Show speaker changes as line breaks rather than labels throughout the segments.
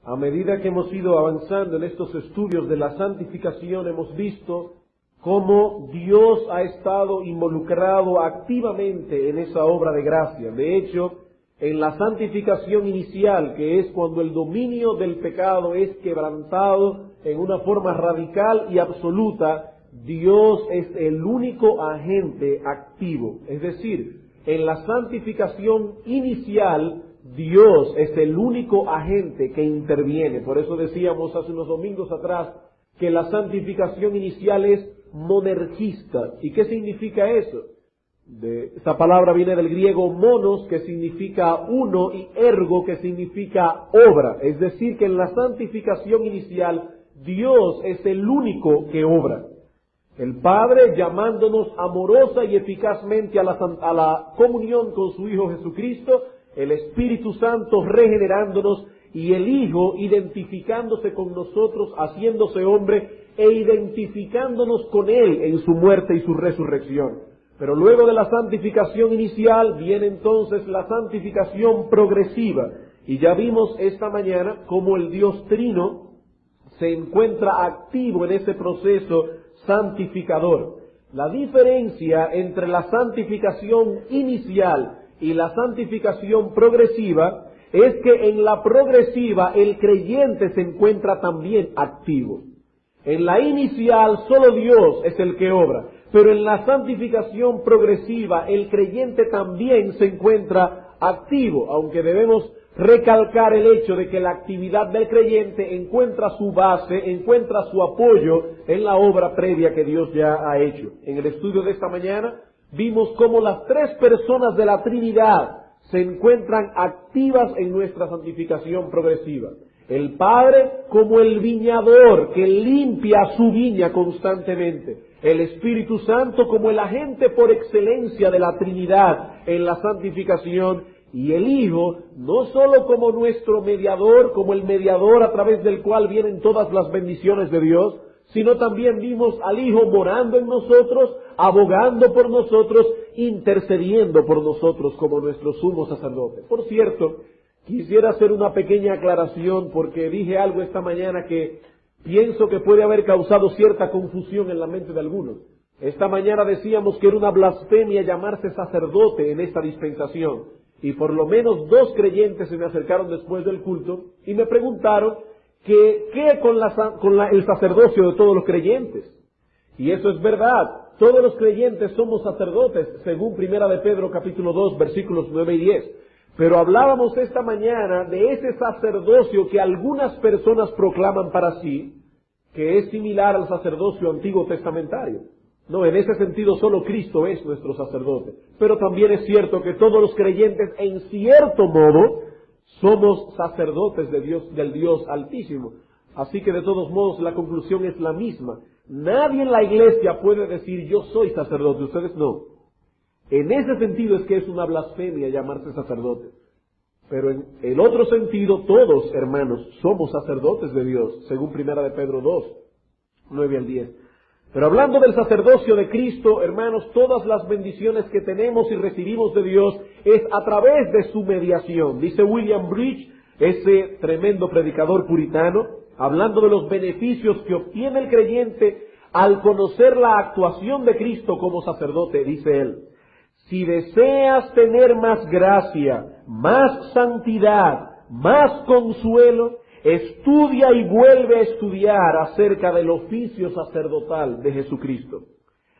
A medida que hemos ido avanzando en estos estudios de la santificación, hemos visto cómo Dios ha estado involucrado activamente en esa obra de gracia. De hecho, en la santificación inicial, que es cuando el dominio del pecado es quebrantado en una forma radical y absoluta, Dios es el único agente activo. Es decir, en la santificación inicial, Dios es el único agente que interviene. Por eso decíamos hace unos domingos atrás que la santificación inicial es monergista. ¿Y qué significa eso? Esta palabra viene del griego monos, que significa uno, y ergo, que significa obra. Es decir, que en la santificación inicial, Dios es el único que obra. El Padre llamándonos amorosa y eficazmente a la comunión con su Hijo Jesucristo, el Espíritu Santo regenerándonos y el Hijo identificándose con nosotros, haciéndose hombre e identificándonos con Él en su muerte y su resurrección. Pero luego de la santificación inicial viene entonces la santificación progresiva. Y ya vimos esta mañana cómo el Dios Trino se encuentra activo en ese proceso santificador. La diferencia entre la santificación inicial y la santificación progresiva es que en la progresiva el creyente se encuentra también activo. En la inicial solo Dios es el que obra, pero en la santificación progresiva el creyente también se encuentra activo, aunque debemos recalcar el hecho de que la actividad del creyente encuentra su base, encuentra su apoyo en la obra previa que Dios ya ha hecho. En el estudio de esta mañana vimos cómo las tres personas de la Trinidad se encuentran activas en nuestra santificación progresiva. El Padre como el viñador que limpia su viña constantemente. El Espíritu Santo como el agente por excelencia de la Trinidad en la santificación. Y el Hijo no solo como nuestro mediador, como el mediador a través del cual vienen todas las bendiciones de Dios, sino también vimos al Hijo morando en nosotros, abogando por nosotros, intercediendo por nosotros como nuestro sumo sacerdote. Por cierto, quisiera hacer una pequeña aclaración porque dije algo esta mañana que pienso que puede haber causado cierta confusión en la mente de algunos. Esta mañana decíamos que era una blasfemia llamarse sacerdote en esta dispensación. Y por lo menos 2 creyentes se me acercaron después del culto y me preguntaron que qué con el sacerdocio de todos los creyentes. Y eso es verdad. Todos los creyentes somos sacerdotes, según Primera de Pedro capítulo 2, versículos 9 y 10. Pero hablábamos esta mañana de ese sacerdocio que algunas personas proclaman para sí, que es similar al sacerdocio antiguo testamentario. No, en ese sentido solo Cristo es nuestro sacerdote. Pero también es cierto que todos los creyentes, en cierto modo, somos sacerdotes de Dios, del Dios Altísimo. Así que de todos modos la conclusión es la misma. Nadie en la iglesia puede decir yo soy sacerdote, ustedes no. En ese sentido es que es una blasfemia llamarse sacerdote. Pero en el otro sentido, todos, hermanos, somos sacerdotes de Dios, según Primera de Pedro 2, 9 al 10. Pero hablando del sacerdocio de Cristo, hermanos, todas las bendiciones que tenemos y recibimos de Dios es a través de su mediación. Dice William Bridge, ese tremendo predicador puritano, hablando de los beneficios que obtiene el creyente al conocer la actuación de Cristo como sacerdote, dice él: si deseas tener más gracia, más santidad, más consuelo, estudia y vuelve a estudiar acerca del oficio sacerdotal de Jesucristo.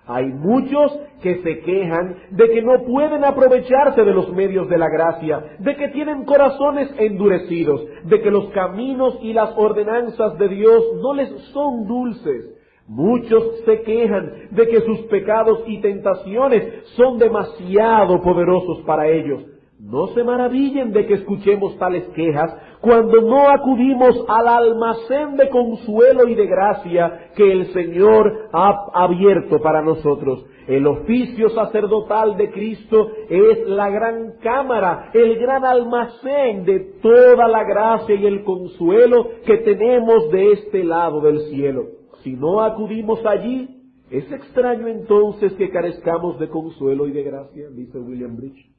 Hay muchos que se quejan de que no pueden aprovecharse de los medios de la gracia, de que tienen corazones endurecidos, de que los caminos y las ordenanzas de Dios no les son dulces. Muchos se quejan de que sus pecados y tentaciones son demasiado poderosos para ellos. No se maravillen de que escuchemos tales quejas cuando no acudimos al almacén de consuelo y de gracia que el Señor ha abierto para nosotros. El oficio sacerdotal de Cristo es la gran cámara, el gran almacén de toda la gracia y el consuelo que tenemos de este lado del cielo. Si no acudimos allí, ¿es extraño entonces que carezcamos de consuelo y de gracia?, dice William Bridge.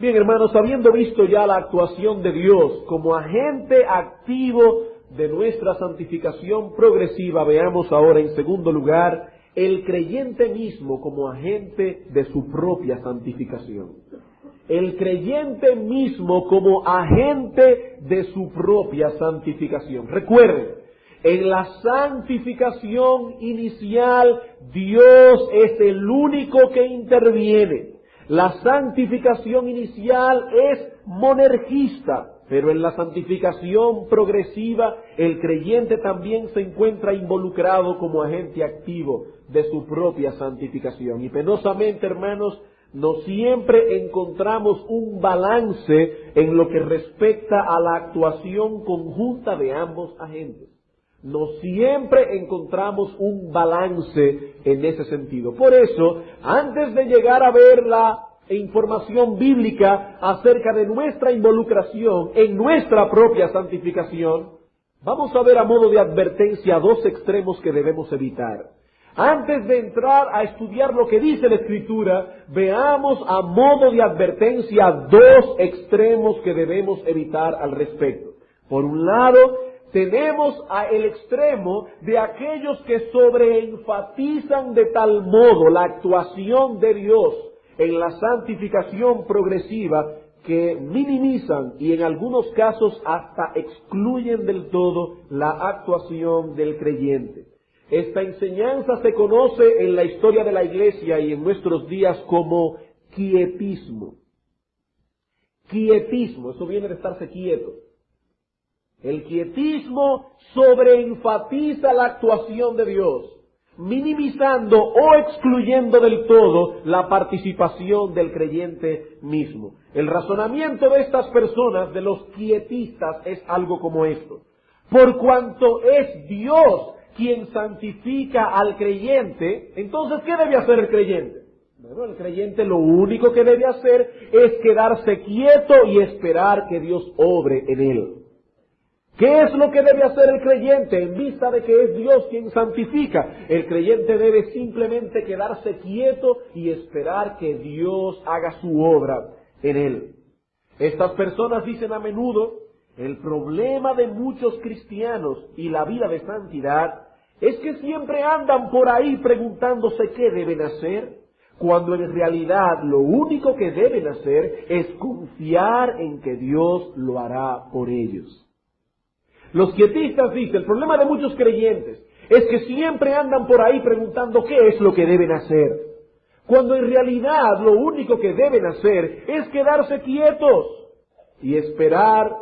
Bien, hermanos, habiendo visto ya la actuación de Dios como agente activo de nuestra santificación progresiva, veamos ahora en segundo lugar el creyente mismo como agente de su propia santificación. El creyente mismo como agente de su propia santificación. Recuerden, en la santificación inicial, Dios es el único que interviene. La santificación inicial es monergista, pero en la santificación progresiva, el creyente también se encuentra involucrado como agente activo de su propia santificación. Y penosamente, hermanos, no siempre encontramos un balance en lo que respecta a la actuación conjunta de ambos agentes. No siempre encontramos un balance en ese sentido. Por eso, antes de llegar a ver la información bíblica acerca de nuestra involucración en nuestra propia santificación, vamos a ver a modo de advertencia dos extremos que debemos evitar. Antes de entrar a estudiar lo que dice la Escritura, veamos a modo de advertencia dos extremos que debemos evitar al respecto. Por un lado, tenemos el extremo de aquellos que sobreenfatizan de tal modo la actuación de Dios en la santificación progresiva que minimizan y en algunos casos hasta excluyen del todo la actuación del creyente. Esta enseñanza se conoce en la historia de la Iglesia y en nuestros días como quietismo. Quietismo, eso viene de estarse quieto. El quietismo sobreenfatiza la actuación de Dios, minimizando o excluyendo del todo la participación del creyente mismo. El razonamiento de estas personas, de los quietistas, es algo como esto. Por cuanto es Dios quien santifica al creyente, entonces, ¿qué debe hacer el creyente? Bueno, el creyente lo único que debe hacer es quedarse quieto y esperar que Dios obre en él. ¿Qué es lo que debe hacer el creyente en vista de que es Dios quien santifica? El creyente debe simplemente quedarse quieto y esperar que Dios haga su obra en él. Estas personas dicen a menudo, el problema de muchos cristianos y la vida de santidad es que siempre andan por ahí preguntándose qué deben hacer, cuando en realidad lo único que deben hacer es confiar en que Dios lo hará por ellos. Los quietistas dicen, el problema de muchos creyentes es que siempre andan por ahí preguntando qué es lo que deben hacer, cuando en realidad lo único que deben hacer es quedarse quietos y esperar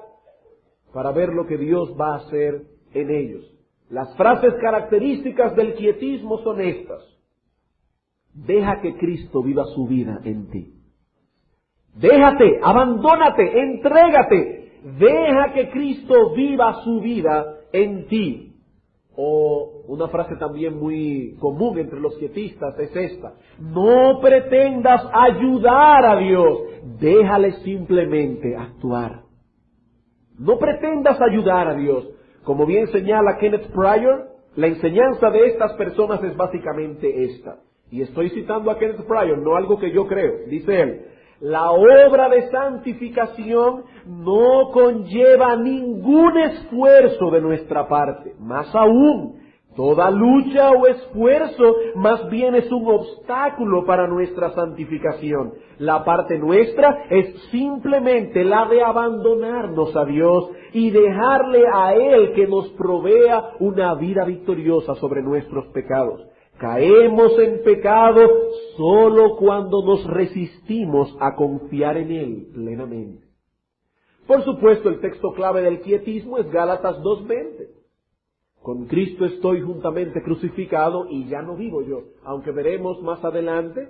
para ver lo que Dios va a hacer en ellos. Las frases características del quietismo son estas. Deja que Cristo viva su vida en ti. Déjate, abandónate, entrégate. Deja que Cristo viva su vida en ti. O una frase también muy común entre los quietistas es esta. No pretendas ayudar a Dios. Déjale simplemente actuar. No pretendas ayudar a Dios. Como bien señala Kenneth Pryor, la enseñanza de estas personas es básicamente esta. Y estoy citando a Kenneth Pryor, no algo que yo creo. Dice él, la obra de santificación no conlleva ningún esfuerzo de nuestra parte. Más aún, toda lucha o esfuerzo más bien es un obstáculo para nuestra santificación. La parte nuestra es simplemente la de abandonarnos a Dios y dejarle a Él que nos provea una vida victoriosa sobre nuestros pecados. Caemos en pecado solo cuando nos resistimos a confiar en Él plenamente. Por supuesto, el texto clave del quietismo es Gálatas 2:20. Con Cristo estoy juntamente crucificado y ya no vivo yo. Aunque veremos más adelante,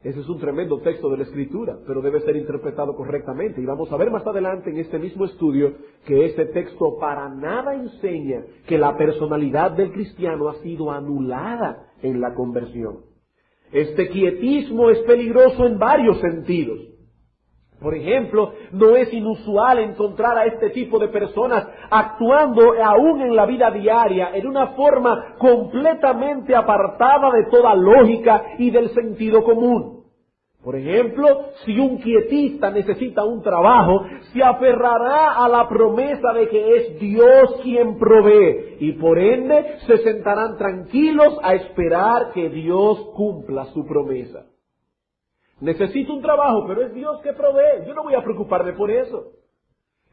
ese es un tremendo texto de la Escritura, pero debe ser interpretado correctamente. Y vamos a ver más adelante en este mismo estudio que ese texto para nada enseña que la personalidad del cristiano ha sido anulada en la conversión. Este quietismo es peligroso en varios sentidos. Por ejemplo, no es inusual encontrar a este tipo de personas actuando aún en la vida diaria en una forma completamente apartada de toda lógica y del sentido común. Por ejemplo, si un quietista necesita un trabajo, se aferrará a la promesa de que es Dios quien provee y por ende se sentarán tranquilos a esperar que Dios cumpla su promesa. Necesito un trabajo, pero es Dios que provee. Yo no voy a preocuparme por eso.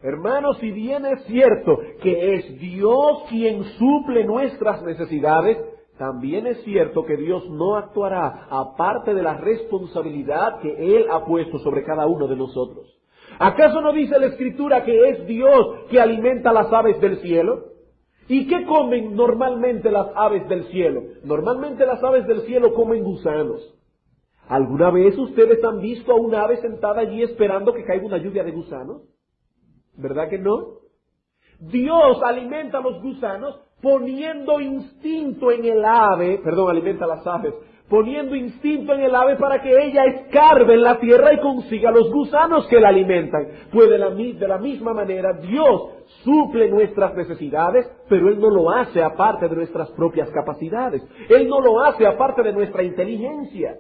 Hermanos, si bien es cierto que es Dios quien suple nuestras necesidades, también es cierto que Dios no actuará aparte de la responsabilidad que Él ha puesto sobre cada uno de nosotros. ¿Acaso no dice la Escritura que es Dios que alimenta las aves del cielo? ¿Y qué comen normalmente las aves del cielo? Normalmente las aves del cielo comen gusanos. ¿Alguna vez ustedes han visto a un ave sentada allí esperando que caiga una lluvia de gusanos? ¿Verdad que no? Dios alimenta a los gusanos poniendo instinto en el ave, alimenta a las aves, poniendo instinto en el ave para que ella escarbe en la tierra y consiga los gusanos que la alimentan. Pues de la misma manera Dios suple nuestras necesidades, pero Él no lo hace aparte de nuestras propias capacidades. Él no lo hace aparte de nuestra inteligencia.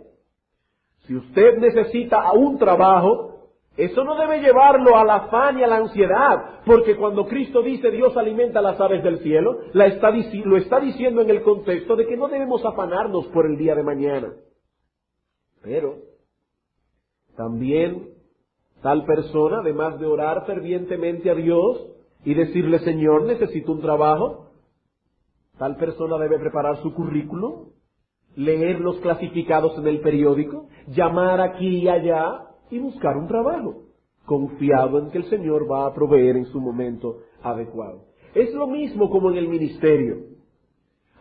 Si usted necesita un trabajo, eso no debe llevarlo al afán y a la ansiedad, porque cuando Cristo dice Dios alimenta a las aves del cielo, lo está diciendo en el contexto de que no debemos afanarnos por el día de mañana. Pero también tal persona, además de orar fervientemente a Dios y decirle, Señor, necesito un trabajo, tal persona debe preparar su currículum, leer los clasificados en el periódico, llamar aquí y allá, y buscar un trabajo, confiado en que el Señor va a proveer en su momento adecuado. Es lo mismo como en el ministerio.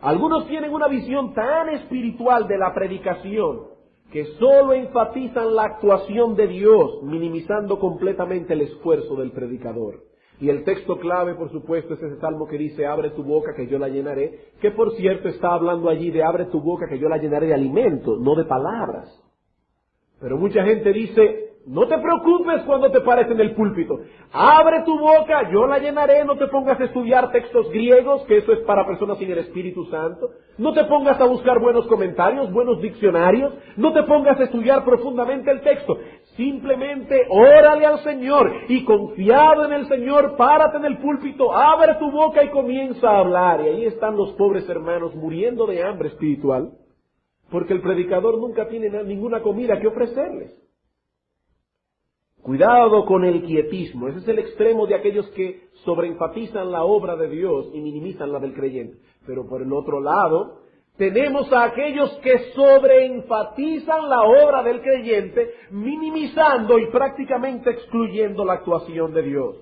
Algunos tienen una visión tan espiritual de la predicación que solo enfatizan la actuación de Dios, minimizando completamente el esfuerzo del predicador. Y el texto clave, por supuesto, es ese salmo que dice, abre tu boca que yo la llenaré, que por cierto está hablando allí de abre tu boca que yo la llenaré de alimento, no de palabras. Pero mucha gente dice, no te preocupes cuando te pares en el púlpito. Abre tu boca, yo la llenaré, no te pongas a estudiar textos griegos, que eso es para personas sin el Espíritu Santo. No te pongas a buscar buenos comentarios, buenos diccionarios. No te pongas a estudiar profundamente el texto. Simplemente órale al Señor y confiado en el Señor, párate en el púlpito, abre tu boca y comienza a hablar. Y ahí están los pobres hermanos muriendo de hambre espiritual, porque el predicador nunca tiene ninguna comida que ofrecerles. Cuidado con el quietismo. Ese es el extremo de aquellos que sobreenfatizan la obra de Dios y minimizan la del creyente. Pero por el otro lado, tenemos a aquellos que sobreenfatizan la obra del creyente, minimizando y prácticamente excluyendo la actuación de Dios.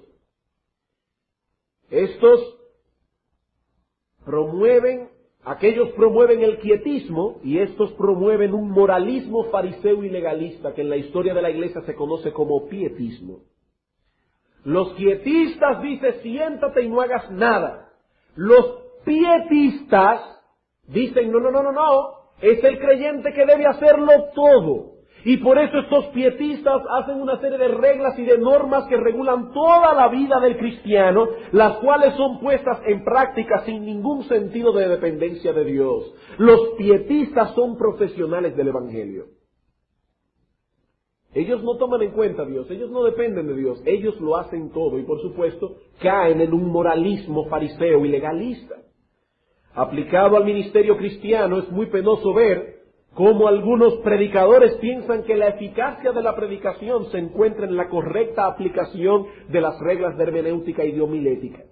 Aquellos promueven el quietismo y estos promueven un moralismo fariseo y legalista que en la historia de la iglesia se conoce como pietismo. Los quietistas dicen siéntate y no hagas nada. Los pietistas dicen no, es el creyente que debe hacerlo todo. Y por eso estos pietistas hacen una serie de reglas y de normas que regulan toda la vida del cristiano, las cuales son puestas en práctica sin ningún sentido de dependencia de Dios. Los pietistas son profesionales del Evangelio. Ellos no toman en cuenta a Dios, ellos no dependen de Dios, ellos lo hacen todo y por supuesto caen en un moralismo fariseo y legalista. Aplicado al ministerio cristiano es muy penoso ver cómo algunos predicadores piensan que la eficacia de la predicación se encuentra en la correcta aplicación de las reglas de hermenéutica y de homilética.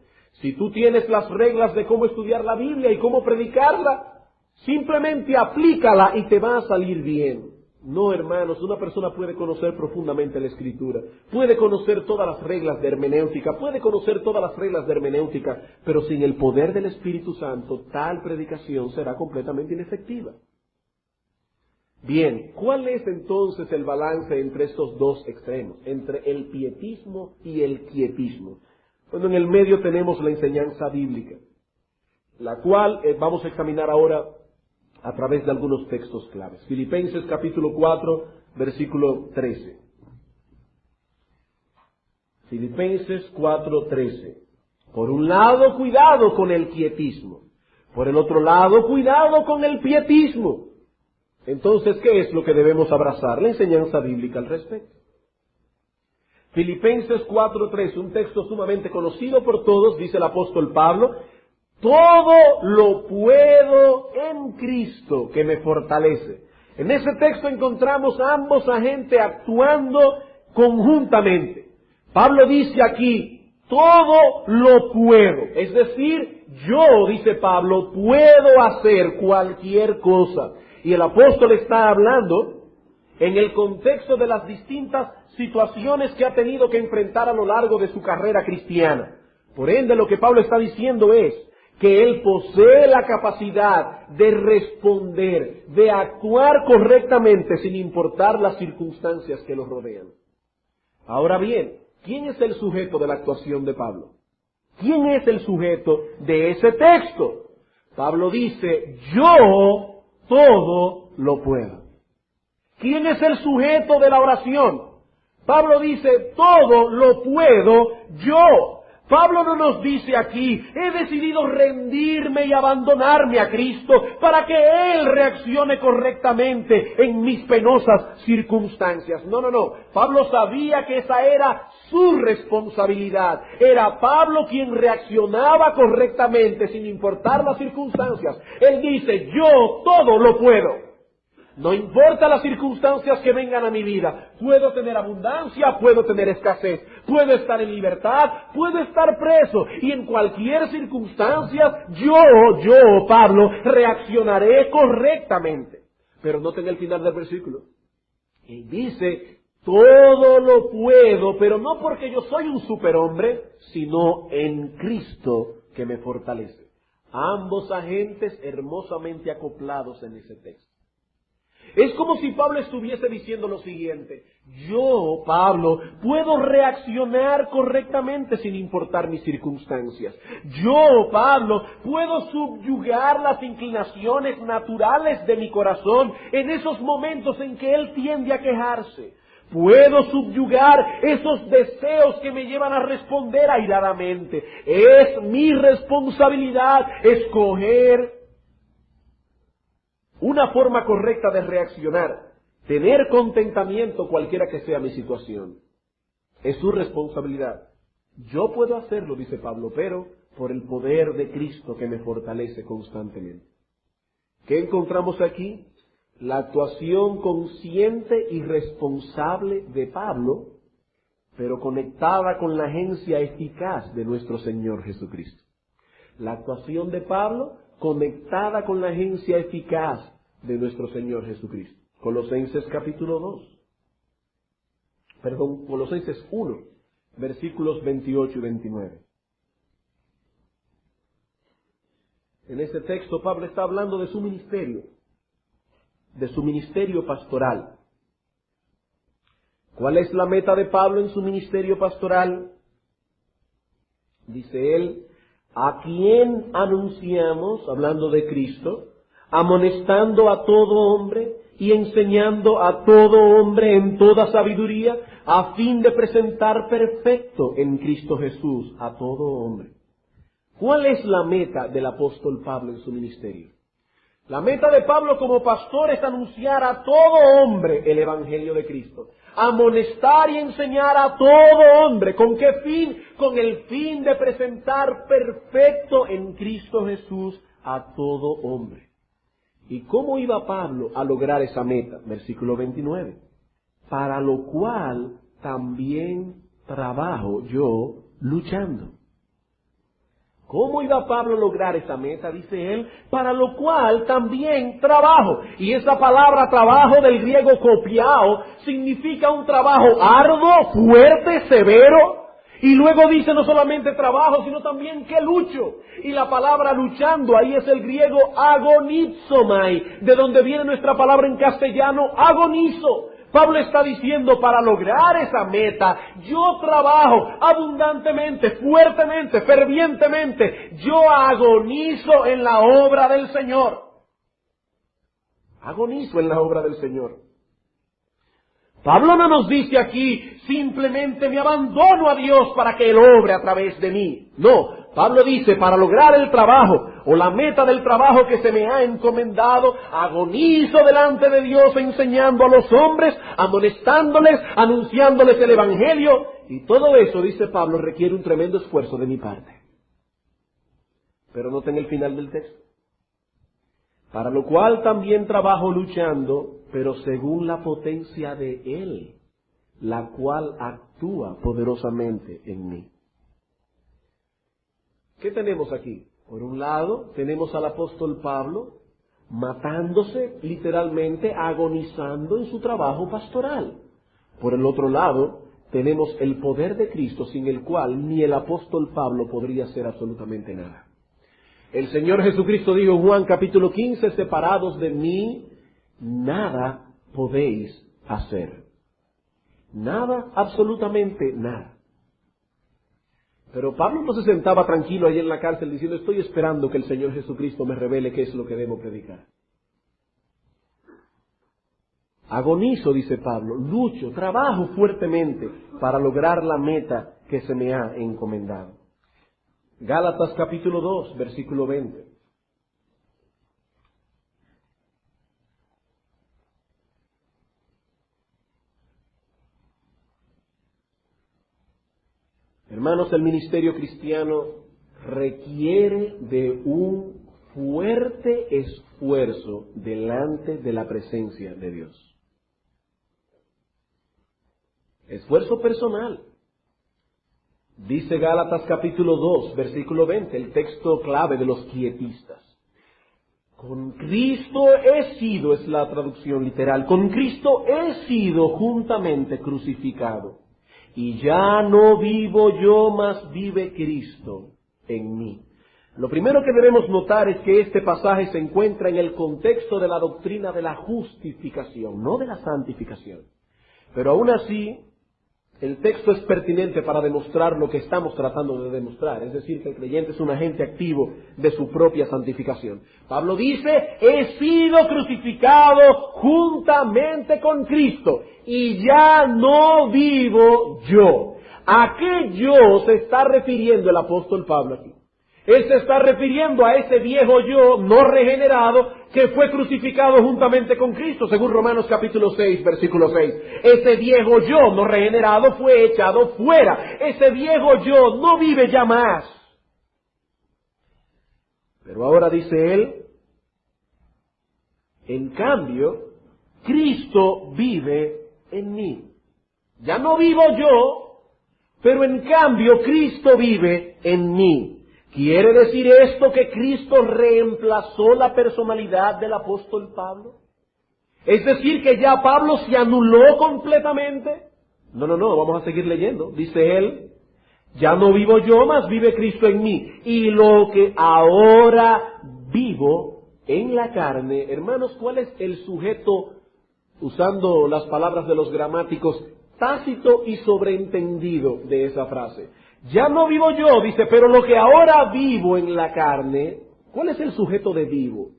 Si tú tienes las reglas de cómo estudiar la Biblia y cómo predicarla, simplemente aplícala y te va a salir bien. No, hermanos, una persona puede conocer profundamente la Escritura, puede conocer todas las reglas de hermenéutica, pero sin el poder del Espíritu Santo, tal predicación será completamente inefectiva. Bien, ¿cuál es entonces el balance entre estos dos extremos, entre el pietismo y el quietismo? Bueno, en el medio tenemos la enseñanza bíblica, la cual vamos a examinar ahora a través de algunos textos claves. Filipenses capítulo 4, versículo 13. Filipenses 4:13. Por un lado, cuidado con el quietismo. Por el otro lado, cuidado con el pietismo. Entonces, ¿qué es lo que debemos abrazar? La enseñanza bíblica al respecto. Filipenses 4:3, un texto sumamente conocido por todos, dice el apóstol Pablo: todo lo puedo en Cristo que me fortalece. En ese texto encontramos a ambos agentes actuando conjuntamente. Pablo dice aquí: todo lo puedo. Es decir, yo, dice Pablo, puedo hacer cualquier cosa. Y el apóstol está hablando en el contexto de las distintas situaciones que ha tenido que enfrentar a lo largo de su carrera cristiana. Por ende, lo que Pablo está diciendo es que él posee la capacidad de responder, de actuar correctamente sin importar las circunstancias que lo rodean. Ahora bien, ¿quién es el sujeto de la actuación de Pablo? ¿Quién es el sujeto de ese texto? Pablo dice: yo todo lo puedo. ¿Quién es el sujeto de la oración? Pablo dice: todo lo puedo yo. Pablo no nos dice aquí: he decidido rendirme y abandonarme a Cristo para que Él reaccione correctamente en mis penosas circunstancias. No. Pablo sabía que esa era su responsabilidad. Era Pablo quien reaccionaba correctamente sin importar las circunstancias. Él dice: yo todo lo puedo. No importa las circunstancias que vengan a mi vida, puedo tener abundancia, puedo tener escasez, puedo estar en libertad, puedo estar preso, y en cualquier circunstancia, yo, Pablo, reaccionaré correctamente. Pero noten el final del versículo. Y dice: todo lo puedo, pero no porque yo soy un superhombre, sino en Cristo que me fortalece. Ambos agentes hermosamente acoplados en ese texto. Es como si Pablo estuviese diciendo lo siguiente: yo, Pablo, puedo reaccionar correctamente sin importar mis circunstancias. Yo, Pablo, puedo subyugar las inclinaciones naturales de mi corazón en esos momentos en que él tiende a quejarse. Puedo subyugar esos deseos que me llevan a responder airadamente. Es mi responsabilidad escoger una forma correcta de reaccionar, tener contentamiento cualquiera que sea mi situación. Es su responsabilidad. Yo puedo hacerlo, dice Pablo, pero por el poder de Cristo que me fortalece constantemente. ¿Qué encontramos aquí? La actuación consciente y responsable de Pablo, pero conectada con la agencia eficaz de nuestro Señor Jesucristo. La actuación de Pablo conectada con la agencia eficaz de nuestro Señor Jesucristo. Colosenses 1, versículos 28 y 29. En este texto Pablo está hablando de su ministerio pastoral. ¿Cuál es la meta de Pablo en su ministerio pastoral? Dice él: a quien anunciamos, hablando de Cristo, amonestando a todo hombre y enseñando a todo hombre en toda sabiduría, a fin de presentar perfecto en Cristo Jesús a todo hombre. ¿Cuál es la meta del apóstol Pablo en su ministerio? La meta de Pablo como pastor es anunciar a todo hombre el evangelio de Cristo. Amonestar y enseñar a todo hombre. ¿Con qué fin? Con el fin de presentar perfecto en Cristo Jesús a todo hombre. ¿Y cómo iba Pablo a lograr esa meta? Versículo 29. Para lo cual también trabajo yo luchando. ¿Cómo iba Pablo a lograr esa meta? Dice él: para lo cual también trabajo. Y esa palabra trabajo, del griego kopiao, significa un trabajo arduo, fuerte, severo. Y luego dice no solamente trabajo, sino también que lucho. Y la palabra luchando ahí es el griego agonizomai, de donde viene nuestra palabra en castellano agonizo. Pablo está diciendo: para lograr esa meta, yo trabajo abundantemente, fuertemente, fervientemente. Yo agonizo en la obra del Señor. Agonizo en la obra del Señor. Pablo no nos dice aquí: simplemente me abandono a Dios para que Él obre a través de mí. No, Pablo dice, para lograr el trabajo o la meta del trabajo que se me ha encomendado, agonizo delante de Dios enseñando a los hombres, amonestándoles, anunciándoles el Evangelio. Y todo eso, dice Pablo, requiere un tremendo esfuerzo de mi parte. Pero noten el final del texto. Para lo cual también trabajo luchando, pero según la potencia de Él, la cual actúa poderosamente en mí. ¿Qué tenemos aquí? Por un lado, tenemos al apóstol Pablo matándose, literalmente agonizando en su trabajo pastoral. Por el otro lado, tenemos el poder de Cristo, sin el cual ni el apóstol Pablo podría hacer absolutamente nada. El Señor Jesucristo dijo en Juan capítulo 15, separados de mí, nada podéis hacer. Nada, absolutamente nada. Pero Pablo no se sentaba tranquilo allí en la cárcel diciendo, estoy esperando que el Señor Jesucristo me revele qué es lo que debo predicar. Agonizo, dice Pablo, lucho, trabajo fuertemente para lograr la meta que se me ha encomendado. Gálatas capítulo 2, versículo 20. Hermanos, el ministerio cristiano requiere de un fuerte esfuerzo delante de la presencia de Dios. Esfuerzo personal. Dice Gálatas capítulo 2, versículo 20, el texto clave de los quietistas. Con Cristo he sido, es la traducción literal, con Cristo he sido juntamente crucificado. Y ya no vivo yo, mas vive Cristo en mí. Lo primero que debemos notar es que este pasaje se encuentra en el contexto de la doctrina de la justificación, no de la santificación. Pero aún así, el texto es pertinente para demostrar lo que estamos tratando de demostrar, es decir, que el creyente es un agente activo de su propia santificación. Pablo dice, he sido crucificado juntamente con Cristo y ya no vivo yo. ¿A qué yo se está refiriendo el apóstol Pablo aquí? Él se está refiriendo a ese viejo yo no regenerado que fue crucificado juntamente con Cristo, según Romanos capítulo 6, versículo 6. Ese viejo yo no regenerado fue echado fuera. Ese viejo yo no vive ya más. Pero ahora dice él, en cambio, Cristo vive en mí. Ya no vivo yo, pero en cambio Cristo vive en mí. ¿Quiere decir esto que Cristo reemplazó la personalidad del apóstol Pablo? ¿Es decir que ya Pablo se anuló completamente? No, vamos a seguir leyendo. Dice él, ya no vivo yo, mas vive Cristo en mí. Y lo que ahora vivo en la carne, hermanos, ¿cuál es el sujeto, usando las palabras de los gramáticos, tácito y sobreentendido de esa frase? Ya no vivo yo, dice, pero lo que ahora vivo en la carne, ¿cuál es el sujeto de vivo?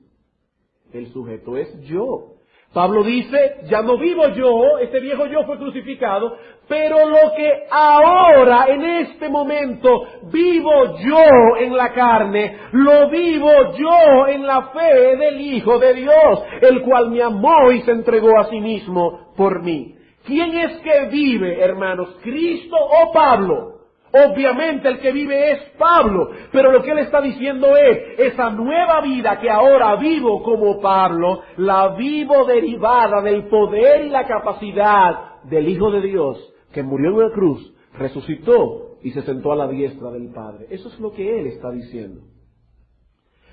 El sujeto es yo. Pablo dice, ya no vivo yo, este viejo yo fue crucificado, pero lo que ahora, en este momento, vivo yo en la carne, lo vivo yo en la fe del Hijo de Dios, el cual me amó y se entregó a sí mismo por mí. ¿Quién es que vive, hermanos, Cristo o Pablo? Obviamente el que vive es Pablo, pero lo que él está diciendo es, esa nueva vida que ahora vivo como Pablo, la vivo derivada del poder y la capacidad del Hijo de Dios, que murió en una cruz, resucitó y se sentó a la diestra del Padre. Eso es lo que él está diciendo.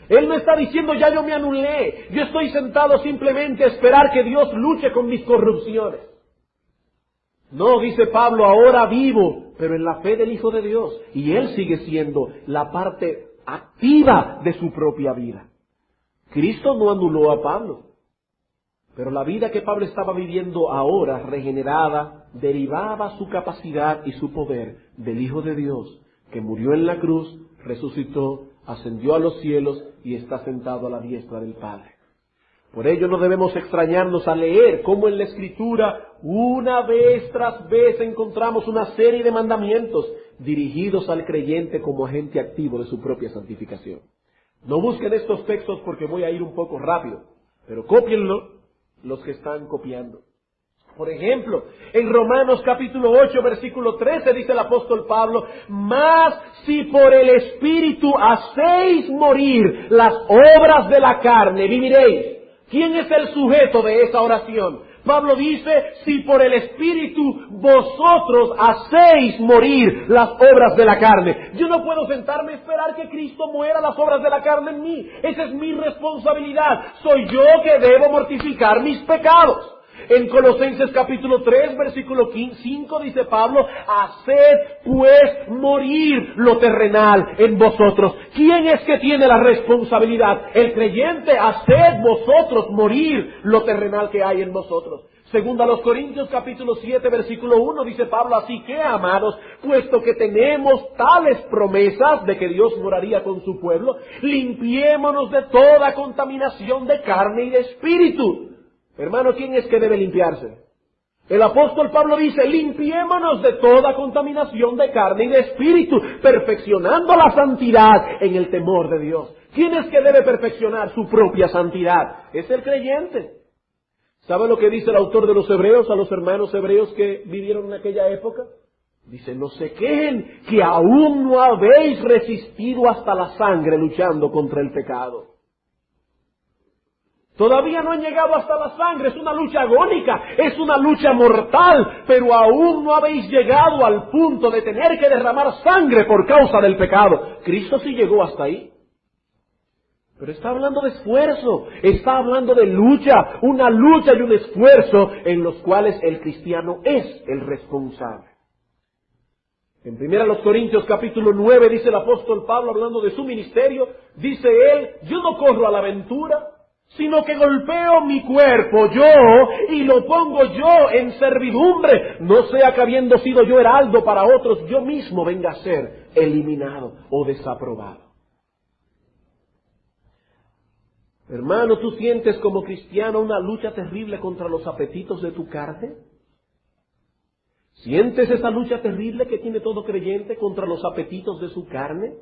Él no está diciendo, ya yo me anulé, yo estoy sentado simplemente a esperar que Dios luche con mis corrupciones. No, dice Pablo, ahora vivo, pero en la fe del Hijo de Dios. Y él sigue siendo la parte activa de su propia vida. Cristo no anuló a Pablo, pero la vida que Pablo estaba viviendo ahora, regenerada, derivaba su capacidad y su poder del Hijo de Dios, que murió en la cruz, resucitó, ascendió a los cielos y está sentado a la diestra del Padre. Por ello no debemos extrañarnos a leer cómo en la Escritura una vez tras vez encontramos una serie de mandamientos dirigidos al creyente como agente activo de su propia santificación. No busquen estos textos porque voy a ir un poco rápido, pero cópienlo los que están copiando. Por ejemplo, en Romanos capítulo 8, versículo 13 dice el apóstol Pablo: mas si por el Espíritu hacéis morir las obras de la carne, viviréis. ¿Quién es el sujeto de esa oración? Pablo dice: si por el Espíritu vosotros hacéis morir las obras de la carne. Yo no puedo sentarme a esperar que Cristo muera las obras de la carne en mí. Esa es mi responsabilidad. Soy yo que debo mortificar mis pecados. En Colosenses capítulo 3, versículo 5 dice Pablo: haced pues morir lo terrenal en vosotros. ¿Quién es que tiene la responsabilidad? El creyente. Haced vosotros morir lo terrenal que hay en vosotros. Según a los Corintios capítulo 7, versículo 1 dice Pablo: así que, amados, puesto que tenemos tales promesas de que Dios moraría con su pueblo, limpiémonos de toda contaminación de carne y de espíritu. Hermano, ¿quién es que debe limpiarse? El apóstol Pablo dice: limpiémonos de toda contaminación de carne y de espíritu, perfeccionando la santidad en el temor de Dios. ¿Quién es que debe perfeccionar su propia santidad? Es el creyente. ¿Sabe lo que dice el autor de los Hebreos a los hermanos hebreos que vivieron en aquella época? Dice: no se quejen que aún no habéis resistido hasta la sangre luchando contra el pecado. Todavía no han llegado hasta la sangre, es una lucha agónica, es una lucha mortal, pero aún no habéis llegado al punto de tener que derramar sangre por causa del pecado. Cristo sí llegó hasta ahí. Pero está hablando de esfuerzo, está hablando de lucha, una lucha y un esfuerzo en los cuales el cristiano es el responsable. En 1 Corintios capítulo 9 dice el apóstol Pablo, hablando de su ministerio, dice él: yo no corro a la aventura, sino que golpeo mi cuerpo yo y lo pongo yo en servidumbre, no sea que habiendo sido yo heraldo para otros, yo mismo venga a ser eliminado o desaprobado. Hermano, ¿tú sientes como cristiano una lucha terrible contra los apetitos de tu carne? ¿Sientes esa lucha terrible que tiene todo creyente contra los apetitos de su carne?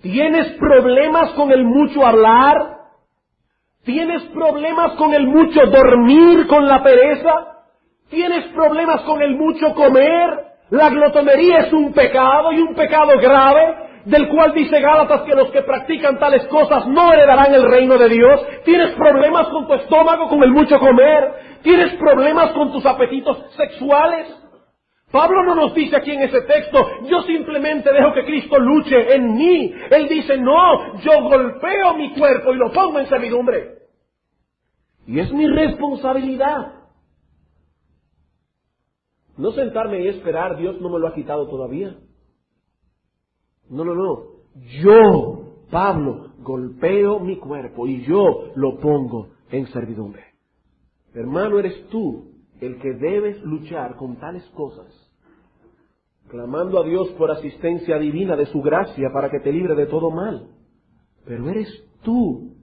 ¿Tienes problemas con el mucho hablar? ¿Tienes problemas con el mucho dormir, con la pereza? ¿Tienes problemas con el mucho comer? La glotonería es un pecado y un pecado grave, del cual dice Gálatas que los que practican tales cosas no heredarán el reino de Dios. ¿Tienes problemas con tu estómago, con el mucho comer? ¿Tienes problemas con tus apetitos sexuales? Pablo no nos dice aquí en ese texto: yo simplemente dejo que Cristo luche en mí. Él dice: no, yo golpeo mi cuerpo y lo pongo en servidumbre. Y es mi responsabilidad. No sentarme y esperar: Dios no me lo ha quitado todavía. No. Yo, Pablo, golpeo mi cuerpo y yo lo pongo en servidumbre. Hermano, eres tú el que debes luchar con tales cosas, clamando a Dios por asistencia divina de su gracia para que te libre de todo mal. Pero eres tú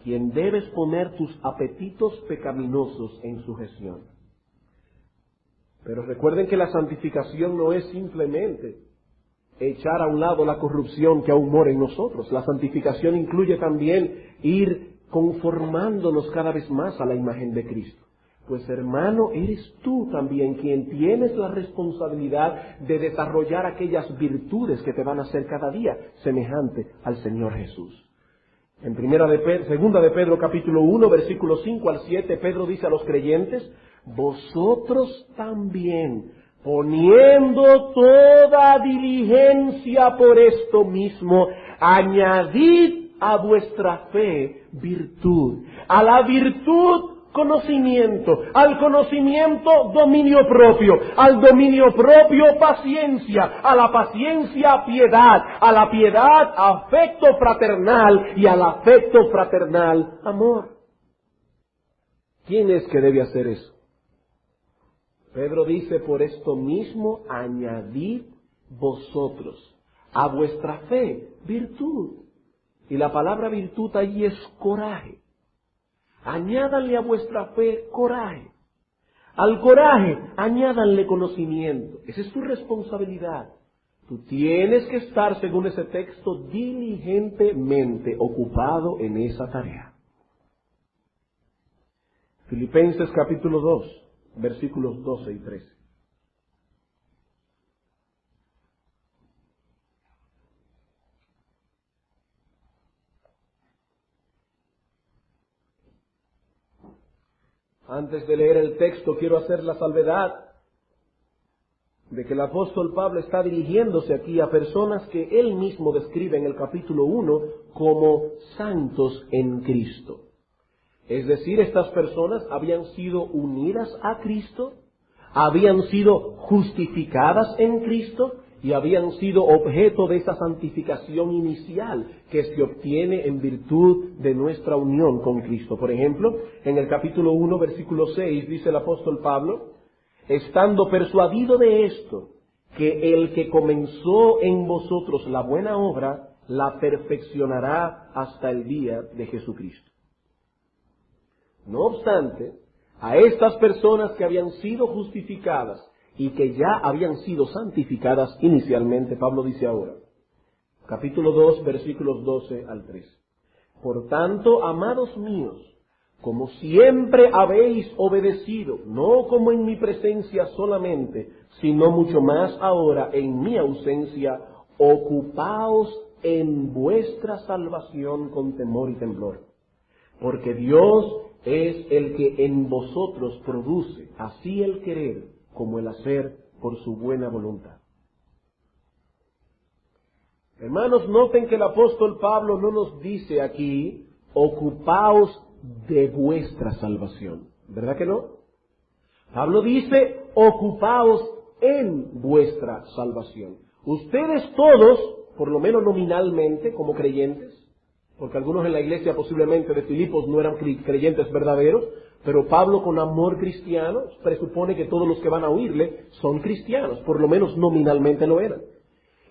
quien debes poner tus apetitos pecaminosos en sujeción. Pero recuerden que la santificación no es simplemente echar a un lado la corrupción que aún mora en nosotros. La santificación incluye también ir conformándonos cada vez más a la imagen de Cristo. Pues hermano, eres tú también quien tienes la responsabilidad de desarrollar aquellas virtudes que te van a hacer cada día semejante al Señor Jesús. En segunda de Pedro capítulo 1, versículos 5 al 7, Pedro dice a los creyentes: vosotros también, poniendo toda diligencia por esto mismo, añadid a vuestra fe virtud, a la virtud conocimiento, al conocimiento dominio propio, al dominio propio paciencia, a la paciencia piedad, a la piedad afecto fraternal y al afecto fraternal amor. ¿Quién es que debe hacer eso? Pedro dice: por esto mismo añadid vosotros a vuestra fe virtud. Y la palabra virtud allí es coraje. Añádanle a vuestra fe coraje. Al coraje, añádanle conocimiento. Esa es tu responsabilidad. Tú tienes que estar, según ese texto, diligentemente ocupado en esa tarea. Filipenses capítulo 2, versículos 12 y 13. Antes de leer el texto, quiero hacer la salvedad de que el apóstol Pablo está dirigiéndose aquí a personas que él mismo describe en el capítulo 1 como santos en Cristo. Es decir, estas personas habían sido unidas a Cristo, habían sido justificadas en Cristo y habían sido objeto de esa santificación inicial que se obtiene en virtud de nuestra unión con Cristo. Por ejemplo, en el capítulo 1, versículo 6, dice el apóstol Pablo: estando persuadido de esto, que el que comenzó en vosotros la buena obra, la perfeccionará hasta el día de Jesucristo. No obstante, a estas personas que habían sido justificadas y que ya habían sido santificadas inicialmente, Pablo dice ahora, capítulo 2, versículos 12 al 13. Por tanto, amados míos, como siempre habéis obedecido, no como en mi presencia solamente, sino mucho más ahora en mi ausencia, ocupaos en vuestra salvación con temor y temblor. Porque Dios es el que en vosotros produce así el querer como el hacer por su buena voluntad. Hermanos, noten que el apóstol Pablo no nos dice aquí, ocupaos de vuestra salvación. ¿Verdad que no? Pablo dice, ocupaos en vuestra salvación. Ustedes todos, por lo menos nominalmente, como creyentes, porque algunos en la iglesia posiblemente de Filipos no eran creyentes verdaderos, pero Pablo, con amor cristiano, presupone que todos los que van a oírle son cristianos, por lo menos nominalmente lo eran.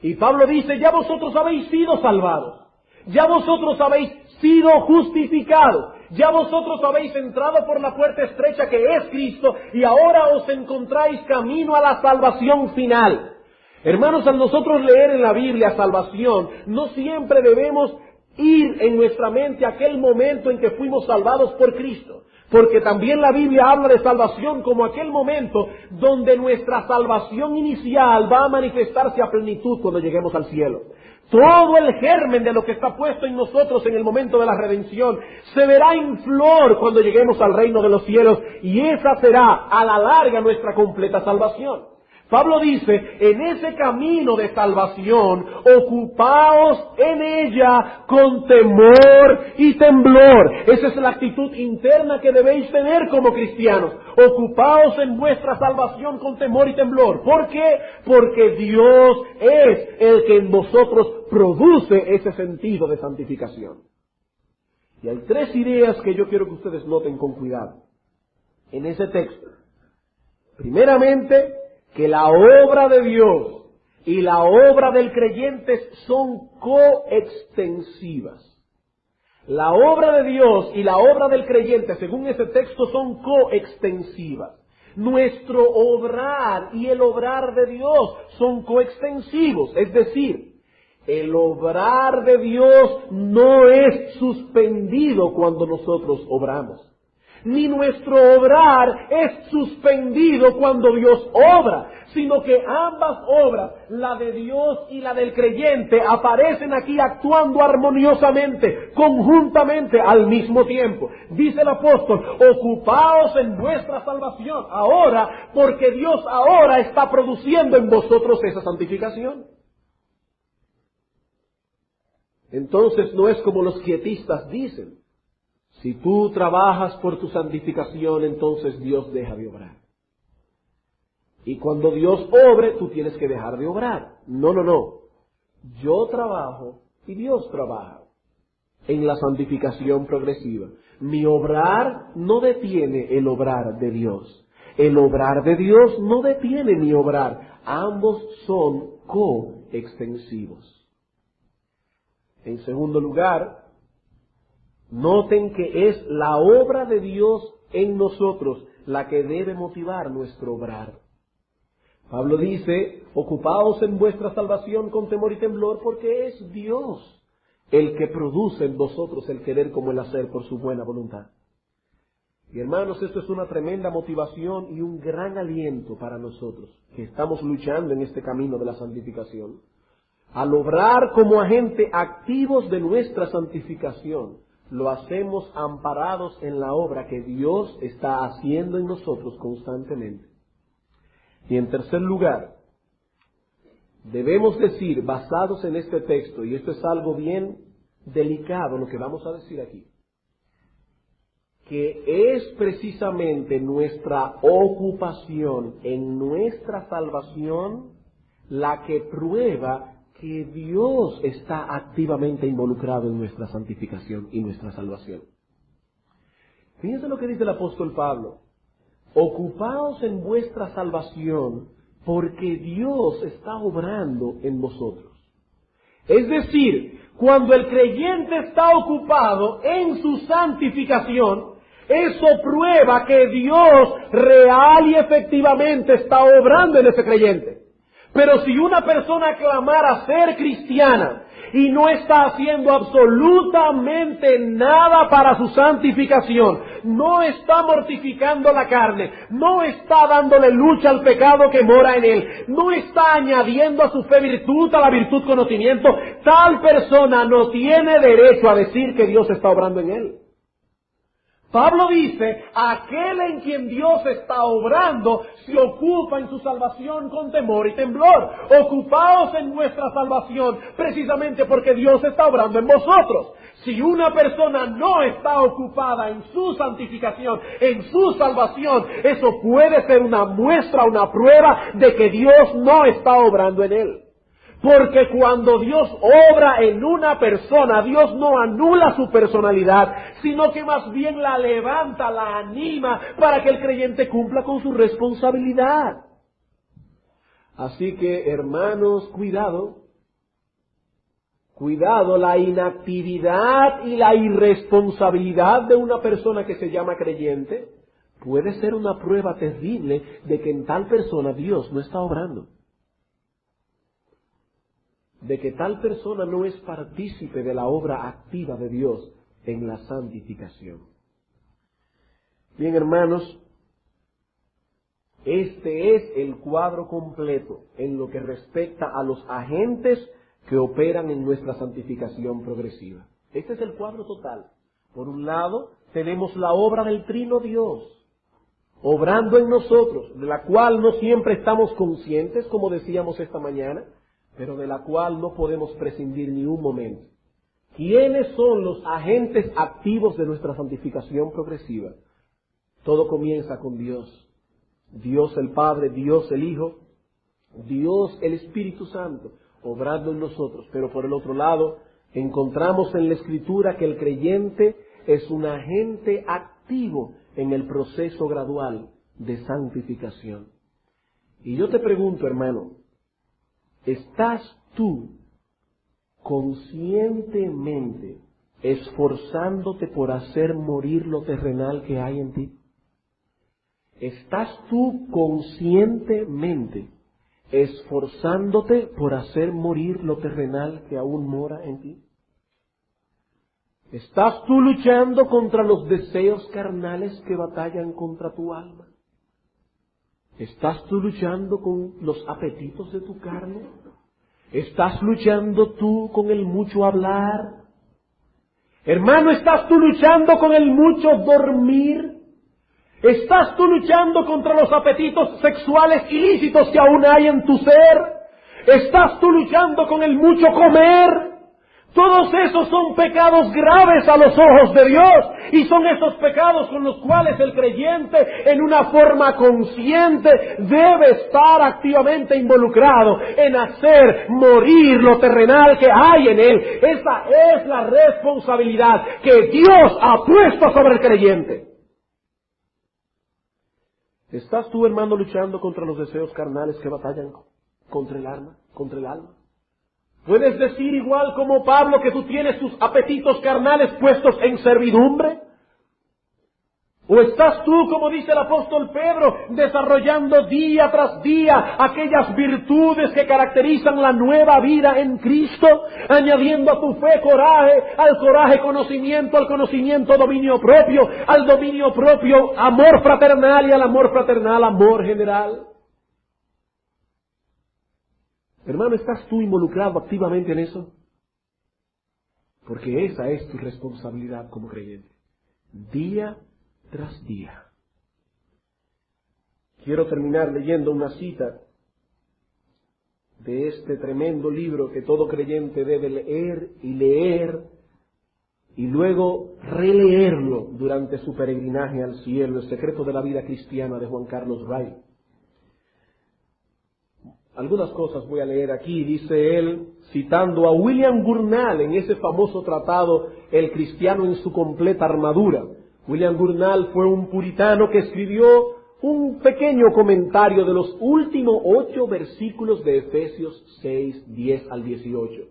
Y Pablo dice, ya vosotros habéis sido salvados, ya vosotros habéis sido justificados, ya vosotros habéis entrado por la puerta estrecha que es Cristo, y ahora os encontráis camino a la salvación final. Hermanos, al nosotros leer en la Biblia salvación, no siempre debemos ir en nuestra mente a aquel momento en que fuimos salvados por Cristo. Porque también la Biblia habla de salvación como aquel momento donde nuestra salvación inicial va a manifestarse a plenitud cuando lleguemos al cielo. Todo el germen de lo que está puesto en nosotros en el momento de la redención se verá en flor cuando lleguemos al reino de los cielos, y esa será a la larga nuestra completa salvación. Pablo dice, en ese camino de salvación, ocupaos en ella con temor y temblor. Esa es la actitud interna que debéis tener como cristianos. Ocupaos en vuestra salvación con temor y temblor. ¿Por qué? Porque Dios es el que en vosotros produce ese sentido de santificación. Y hay tres ideas que yo quiero que ustedes noten con cuidado en ese texto. Primeramente, que la obra de Dios y la obra del creyente son coextensivas. La obra de Dios y la obra del creyente, según ese texto, son coextensivas. Nuestro obrar y el obrar de Dios son coextensivos, es decir, el obrar de Dios no es suspendido cuando nosotros obramos. Ni nuestro obrar es suspendido cuando Dios obra, sino que ambas obras, la de Dios y la del creyente, aparecen aquí actuando armoniosamente, conjuntamente, al mismo tiempo. Dice el apóstol, ocupaos en vuestra salvación ahora, porque Dios ahora está produciendo en vosotros esa santificación. Entonces no es como los quietistas dicen, si tú trabajas por tu santificación, entonces Dios deja de obrar. Y cuando Dios obre, tú tienes que dejar de obrar. No. Yo trabajo y Dios trabaja en la santificación progresiva. Mi obrar no detiene el obrar de Dios. El obrar de Dios no detiene mi obrar. Ambos son coextensivos. En segundo lugar, noten que es la obra de Dios en nosotros la que debe motivar nuestro obrar. Pablo dice, ocupaos en vuestra salvación con temor y temblor, porque es Dios el que produce en vosotros el querer como el hacer por su buena voluntad. Y hermanos, esto es una tremenda motivación y un gran aliento para nosotros, que estamos luchando en este camino de la santificación. Al obrar como agentes activos de nuestra santificación, lo hacemos amparados en la obra que Dios está haciendo en nosotros constantemente. Y en tercer lugar, debemos decir, basados en este texto, y esto es algo bien delicado lo que vamos a decir aquí, que es precisamente nuestra ocupación en nuestra salvación la que prueba que Dios está activamente involucrado en nuestra santificación y nuestra salvación. Fíjense lo que dice el apóstol Pablo. Ocupaos en vuestra salvación porque Dios está obrando en vosotros. Es decir, cuando el creyente está ocupado en su santificación, eso prueba que Dios real y efectivamente está obrando en ese creyente. Pero si una persona clamara ser cristiana y no está haciendo absolutamente nada para su santificación, no está mortificando la carne, no está dándole lucha al pecado que mora en él, no está añadiendo a su fe virtud, a la virtud conocimiento, tal persona no tiene derecho a decir que Dios está obrando en él. Pablo dice, aquel en quien Dios está obrando se ocupa en su salvación con temor y temblor. Ocupaos en vuestra salvación precisamente porque Dios está obrando en vosotros. Si una persona no está ocupada en su santificación, en su salvación, eso puede ser una muestra, una prueba de que Dios no está obrando en él. Porque cuando Dios obra en una persona, Dios no anula su personalidad, sino que más bien la levanta, la anima para que el creyente cumpla con su responsabilidad. Así que, hermanos, cuidado. Cuidado, la inactividad y la irresponsabilidad de una persona que se llama creyente puede ser una prueba terrible de que en tal persona Dios no está obrando. De que tal persona no es partícipe de la obra activa de Dios en la santificación. Bien, hermanos, este es el cuadro completo en lo que respecta a los agentes que operan en nuestra santificación progresiva. Este es el cuadro total. Por un lado, tenemos la obra del Trino Dios, obrando en nosotros, de la cual no siempre estamos conscientes, como decíamos esta mañana, pero de la cual no podemos prescindir ni un momento. ¿Quiénes son los agentes activos de nuestra santificación progresiva? Todo comienza con Dios. Dios el Padre, Dios el Hijo, Dios el Espíritu Santo, obrando en nosotros. Pero por el otro lado, encontramos en la Escritura que el creyente es un agente activo en el proceso gradual de santificación. Y yo te pregunto, hermano, ¿estás tú conscientemente esforzándote por hacer morir lo terrenal que hay en ti? ¿Estás tú conscientemente esforzándote por hacer morir lo terrenal que aún mora en ti? ¿Estás tú luchando contra los deseos carnales que batallan contra tu alma? ¿Estás tú luchando con los apetitos de tu carne? ¿Estás luchando tú con el mucho hablar? Hermano, ¿estás tú luchando con el mucho dormir? ¿Estás tú luchando contra los apetitos sexuales ilícitos que aún hay en tu ser? ¿Estás tú luchando con el mucho comer? Todos esos son pecados graves a los ojos de Dios, y son esos pecados con los cuales el creyente en una forma consciente debe estar activamente involucrado en hacer morir lo terrenal que hay en él. Esa es la responsabilidad que Dios ha puesto sobre el creyente. ¿Estás tú, hermano, luchando contra los deseos carnales que batallan contra el alma? ¿Puedes decir igual como Pablo que tú tienes tus apetitos carnales puestos en servidumbre? ¿O estás tú, como dice el apóstol Pedro, desarrollando día tras día aquellas virtudes que caracterizan la nueva vida en Cristo, añadiendo a tu fe coraje, al coraje conocimiento, al conocimiento dominio propio, al dominio propio amor fraternal y al amor fraternal amor general? Hermano, ¿estás tú involucrado activamente en eso? Porque esa es tu responsabilidad como creyente, día tras día. Quiero terminar leyendo una cita de este tremendo libro que todo creyente debe leer y luego releerlo durante su peregrinaje al cielo, El secreto de la vida cristiana de Juan Carlos Riley. Algunas cosas voy a leer aquí, dice él, citando a William Gurnall en ese famoso tratado El cristiano en su completa armadura. William Gurnall fue un puritano que escribió un pequeño comentario de los últimos 8 versículos de Efesios 6, 10 al 18.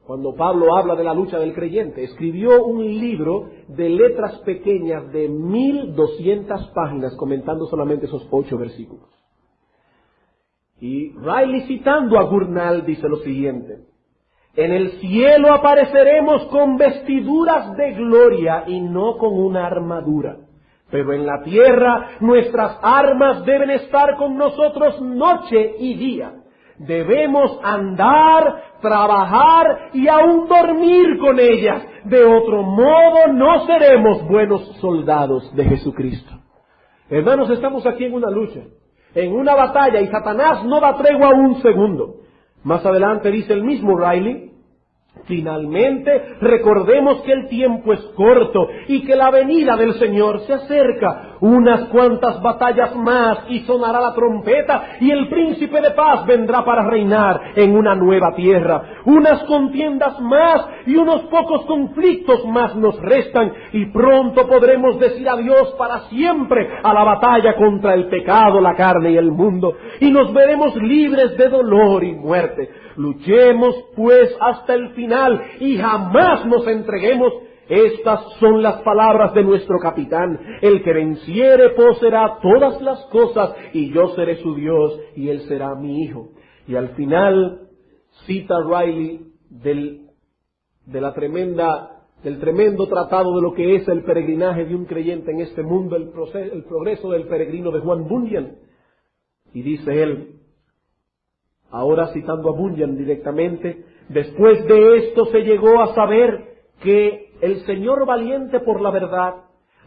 Cuando Pablo habla de la lucha del creyente, escribió un libro de letras pequeñas de 1200 páginas comentando solamente esos 8 versículos. Y Riley, citando a Gurnall, dice lo siguiente: en el cielo apareceremos con vestiduras de gloria y no con una armadura. Pero en la tierra nuestras armas deben estar con nosotros noche y día. Debemos andar, trabajar y aún dormir con ellas. De otro modo no seremos buenos soldados de Jesucristo. Hermanos, estamos aquí en una lucha, en una batalla, y Satanás no da tregua un segundo. Más adelante dice el mismo Riley: finalmente, recordemos que el tiempo es corto y que la venida del Señor se acerca. Unas cuantas batallas más y sonará la trompeta y el príncipe de paz vendrá para reinar en una nueva tierra. Unas contiendas más y unos pocos conflictos más nos restan y pronto podremos decir adiós para siempre a la batalla contra el pecado, la carne y el mundo, y nos veremos libres de dolor y muerte. Luchemos pues hasta el final y jamás nos entreguemos. Estas son las palabras de nuestro capitán: el que venciere poseerá todas las cosas y yo seré su Dios y él será mi hijo. Y al final cita Riley del tremendo tratado de lo que es el peregrinaje de un creyente en este mundo, el progreso del peregrino de Juan Bunyan. Y dice él, ahora citando a Bunyan directamente: después de esto se llegó a saber que el señor valiente por la verdad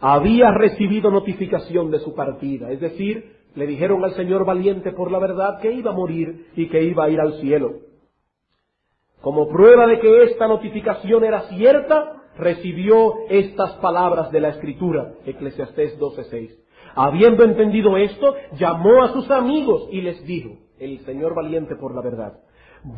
había recibido notificación de su partida. Es decir, le dijeron al señor valiente por la verdad que iba a morir y que iba a ir al cielo. Como prueba de que esta notificación era cierta, recibió estas palabras de la Escritura, Eclesiastés 12:6. Habiendo entendido esto, llamó a sus amigos y les dijo, el señor valiente por la verdad: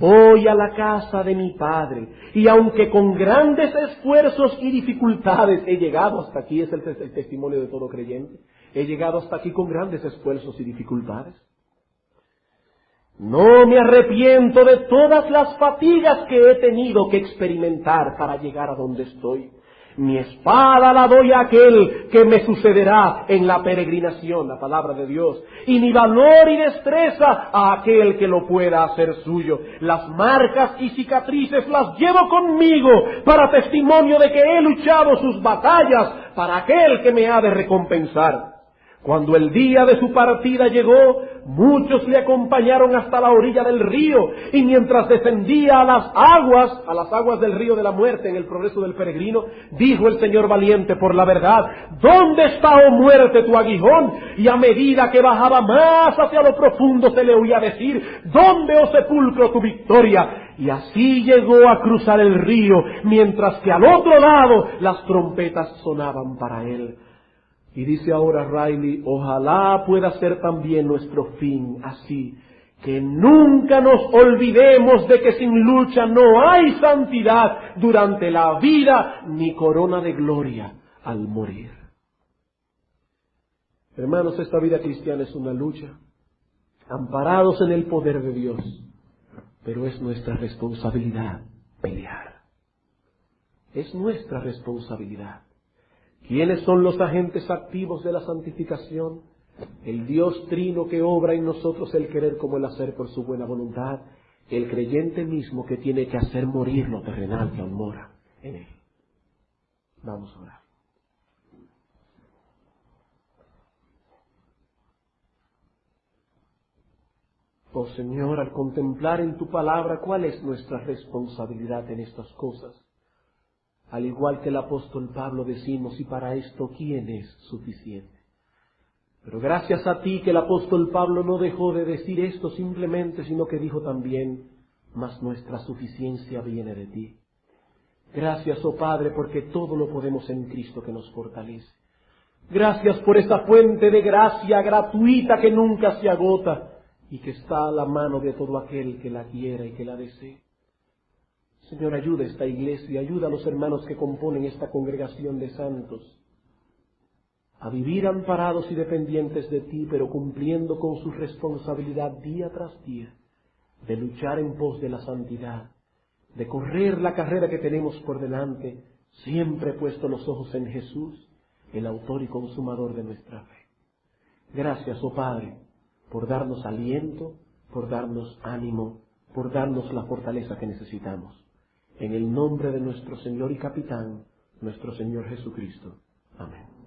voy a la casa de mi padre, y aunque con grandes esfuerzos y dificultades he llegado hasta aquí, es el testimonio de todo creyente, he llegado hasta aquí con grandes esfuerzos y dificultades. No me arrepiento de todas las fatigas que he tenido que experimentar para llegar a donde estoy. Mi espada la doy a aquel que me sucederá en la peregrinación, la palabra de Dios, y mi valor y destreza a aquel que lo pueda hacer suyo. Las marcas y cicatrices las llevo conmigo para testimonio de que he luchado sus batallas para aquel que me ha de recompensar. Cuando el día de su partida llegó, muchos le acompañaron hasta la orilla del río, y mientras descendía a las aguas del río de la muerte en el progreso del peregrino, dijo el señor valiente por la verdad: ¿dónde está, oh muerte, tu aguijón? Y a medida que bajaba más hacia lo profundo se le oía decir: ¿dónde, oh sepulcro, tu victoria? Y así llegó a cruzar el río, mientras que al otro lado las trompetas sonaban para él. Y dice ahora Riley: ojalá pueda ser también nuestro fin así, que nunca nos olvidemos de que sin lucha no hay santidad durante la vida, ni corona de gloria al morir. Hermanos, esta vida cristiana es una lucha, amparados en el poder de Dios, pero es nuestra responsabilidad pelear. Es nuestra responsabilidad. ¿Quiénes son los agentes activos de la santificación? El Dios trino que obra en nosotros el querer como el hacer por su buena voluntad, el creyente mismo que tiene que hacer morir lo terrenal que aún mora en él. Vamos a orar. Oh Señor, al contemplar en tu palabra cuál es nuestra responsabilidad en estas cosas, al igual que el apóstol Pablo decimos, y para esto, ¿quién es suficiente? Pero gracias a ti que el apóstol Pablo no dejó de decir esto simplemente, sino que dijo también, mas nuestra suficiencia viene de ti. Gracias, oh Padre, porque todo lo podemos en Cristo que nos fortalece. Gracias por esta fuente de gracia gratuita que nunca se agota y que está a la mano de todo aquel que la quiera y que la desee. Señor, ayuda a esta iglesia, ayuda a los hermanos que componen esta congregación de santos a vivir amparados y dependientes de ti, pero cumpliendo con su responsabilidad día tras día, de luchar en pos de la santidad, de correr la carrera que tenemos por delante, siempre puesto los ojos en Jesús, el autor y consumador de nuestra fe. Gracias, oh Padre, por darnos aliento, por darnos ánimo, por darnos la fortaleza que necesitamos. En el nombre de nuestro Señor y Capitán, nuestro Señor Jesucristo. Amén.